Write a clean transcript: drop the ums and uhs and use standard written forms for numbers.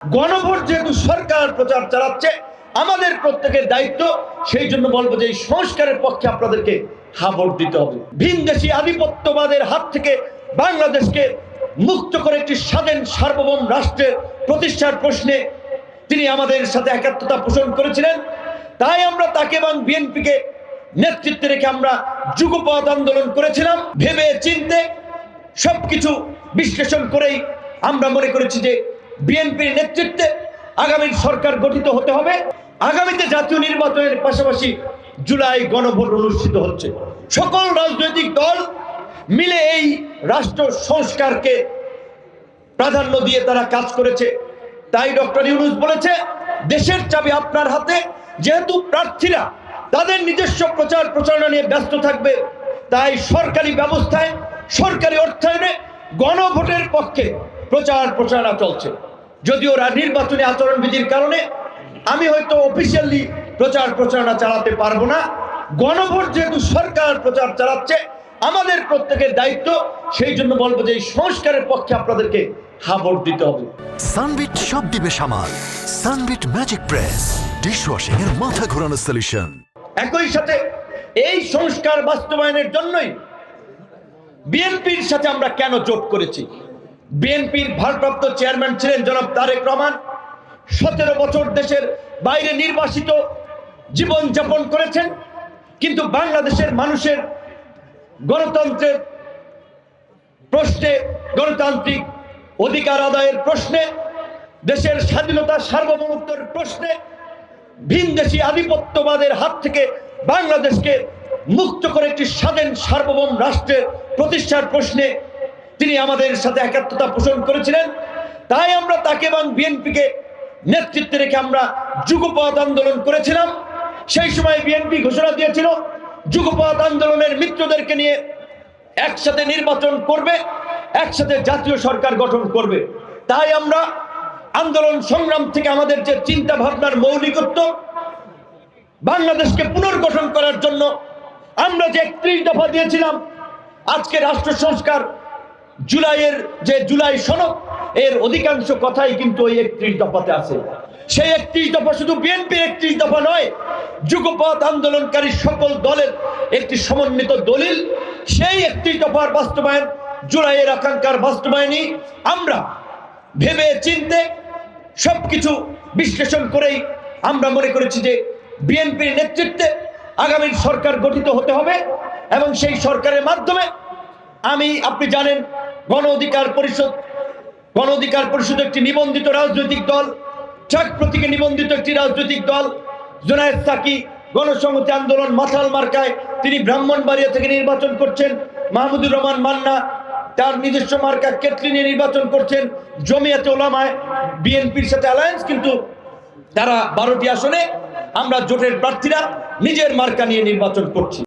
গণভোট যেহেতু সরকার প্রচার চালাচ্ছে, আমাদের প্রত্যেকের দায়িত্ব, সেই জন্য বলবো যে এই সংস্কারের পক্ষে আপনাদেরকে ভোট দিতে হবে। ভিনদেশী আধিপত্যবাদের হাত থেকে বাংলাদেশকে মুক্ত করে একটি স্বাধীন সার্বভৌম রাষ্ট্রের প্রতিষ্ঠার প্রশ্নে তিনি আমাদের সাথে একাত্মতা পোষণ করেছিলেন। তাই আমরা তাকে এবং বিএনপিকে নেতৃত্বে রেখে আমরা যুগপৎ আন্দোলন করেছিলাম। ভেবে চিন্তে সবকিছু বিশ্লেষণ করেই আমরা মনে করেছি যে বিএনপির নেতৃত্বে আগামীর সরকার গঠিত হতে হবে। আগামীতে জাতীয় নির্বাচনের পাশাপাশি জুলাই গণভোট অনুষ্ঠিত হচ্ছে। সকল রাজনৈতিক দল মিলে এই রাষ্ট্র সংস্কারকে প্রাধান্য দিয়ে তারা কাজ করেছে। তাই ডক্টর ইউনূস বলেছে, দেশের চাবি আপনার হাতে। যেহেতু প্রার্থীরা তাদের নিজস্ব প্রচার প্রচারণা নিয়ে ব্যস্ত থাকবে, তাই সরকারি ব্যবস্থায় সরকারি অর্থায়নে গণভোটের পক্ষে প্রচার প্রচারণা চলছে। যদিও নির্বাচনী আচরণবিধির কারণে আমি হয়তো অফিসিয়ালি প্রচার প্রচারণা চালাতে পারবো না। গণভোট যেহেতু সরকার প্রচার চালাচ্ছে, আমাদের প্রত্যেকের দায়িত্ব, সেই জন্য বলবো যে এই সংস্কারের পক্ষে আপনাদেরকে ভোট দিতে হবে। সানবিট সব দিবে সামাল। সানবিট ম্যাজিক প্রেস ডিশওয়াশিং এর মাথা ঘোরানো সলিউশন। একই সাথে এই সংস্কার বাস্তবায়নের জন্যই বিএনপির সাথে আমরা কেন জোট করেছি। বিএনপির ভারপ্রাপ্ত চেয়ারম্যান ছিলেন জনাব তারেক রহমান। 17 বছর দেশের বাইরে নির্বাসিত জীবন যাপন করেছেন, কিন্তু বাংলাদেশের মানুষের গণতন্ত্রের প্রশ্নে, গণতান্ত্রিক অধিকার আদায়ের প্রশ্নে, দেশের স্বাধীনতা সার্বভৌমত্বের প্রশ্নে ভিনদেশী আধিপত্যবাদের হাত থেকে বাংলাদেশকে মুক্ত করে একটি স্বাধীন সার্বভৌম রাষ্ট্রের প্রতিষ্ঠার প্রশ্নে তিনি আমাদের সাথে একাত্মতা পোষণ করেছিলেন। তাই আমরা তাকে এবং বিএনপিকে নেতৃত্বে রেখে আমরা যুগপৎ আন্দোলন করেছিলাম। সেই সময় বিএনপি ঘোষণা দিয়েছিল যুগপৎ আন্দোলনের মিত্রদেরকে নিয়ে একসাথে নির্বাচন করবে, একসাথে জাতীয় সরকার গঠন করবে। তাই আমরা আন্দোলন সংগ্রাম থেকে আমাদের যে চিন্তা ভাবনার মৌলিকত্ব, বাংলাদেশকে পুনর্গঠন করার জন্য আমরা যে 31 দফা দিয়েছিলাম, আজকে রাষ্ট্র সংস্কার জুলাইয়ের যে জুলাই সনদ, এর অধিকাংশ কথাই কিন্তু ওই 31 দফাতে আছে। সেই 31 দফা শুধু বিএনপির 31 দফা নয়, যুগপৎ আন্দোলনকারী সকল দলের একটি সমন্বিত দলিল। সেই 31 দফার বাস্তবায়ন, জুলাইয়ের আকাঙ্ক্ষার বাস্তবায়নই আমরা ভেবে চিন্তে সবকিছু বিশ্লেষণ করেই আমরা মনে করেছি যে বিএনপির নেতৃত্বে আগামীর সরকার গঠিত হতে হবে। এবং সেই সরকারের মাধ্যমে আপনি জানেন, গণ অধিকার পরিষদ একটি নিবন্ধিত রাজনৈতিক দল, ট্রাক প্রতীকে নিবন্ধিত একটি রাজনৈতিক দল। জুনায়েদ সাকি গণসংহতি আন্দোলন মাথাল মার্কায় তিনি ব্রাহ্মণবাড়িয়া থেকে নির্বাচন করছেন। মাহমুদুর রহমান মান্না তার নিজস্ব মার্কা কেতলি নিয়ে নির্বাচন করছেন। জমিয়াতে ওলামায় বিএনপির সাথে অ্যালায়েন্স, কিন্তু তারা 12টি আসনে, আমরা জোটের প্রার্থীরা নিজের মার্কা নিয়ে নির্বাচন করছি।